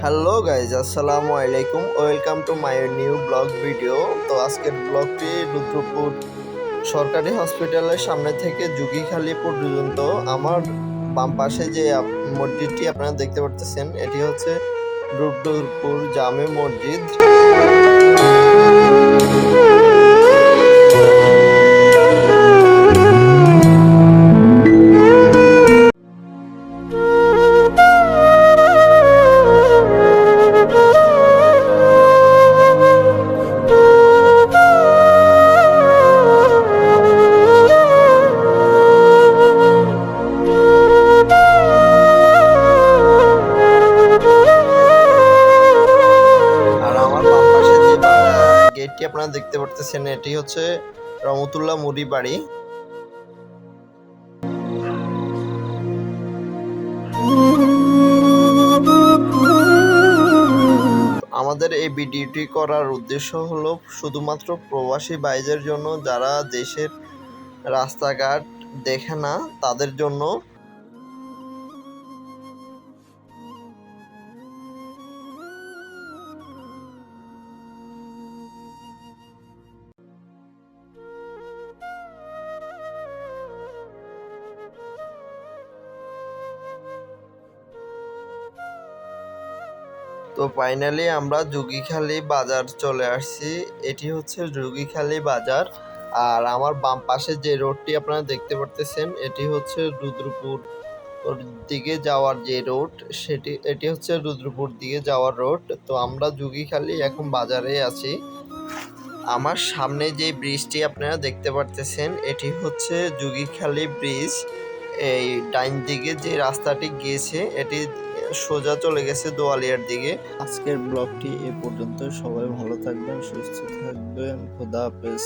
Hello guys, আসসালামু আলাইকুম। Welcome to my new blog video. তো আজকের ব্লগটি রুদ্রপুর সরকারি হসপিটালের সামনে থেকে জুগিখালি পর্যন্ত। আমার বাম পাশে যে মসজিদটি আপনারা দেখতে পারতেছেন, এটি হচ্ছে রুদ্রপুর জামে মসজিদ। গেটটি আপনারা দেখতে পারতেছেন, এটি হচ্ছে রহমতুল্লাহ মুড়ি বাড়ি। আমাদের এই ভিডিওটি করার উদ্দেশ্য হলো শুধুমাত্র প্রবাসী ভাইদের জন্য, যারা দেশের রাস্তাঘাট দেখে না তাদের জন্য। তো ফাইনালি আমরা জুগিখালি বাজার চলে আসছি। এটি হচ্ছে জুগিখালি বাজার। আর আমার বাম পাশে যে রোডটি আপনারা দেখতে পারতেছেন, এটি হচ্ছে রুদ্রপুর দিকে যাওয়ার যে রোড, এটি হচ্ছে রুদ্রপুর দিকে যাওয়ার রোড। তো আমরা জুগিখালি এখন বাজারে আছি। আমার সামনে যে ব্রিজটি আপনারা দেখতে পারতেছেন, এটি হচ্ছে জুগিখালি ব্রিজ। এই ডাইন দিকে যে রাস্তাটি গিয়েছে, এটি সোজা চলে গেছে দোয়ালিয়ার দিকে। আজকের ব্লগটি এ পর্যন্ত। সবাই ভালো থাকবেন, সুস্থ থাকবেন। খোদা হাফেজ।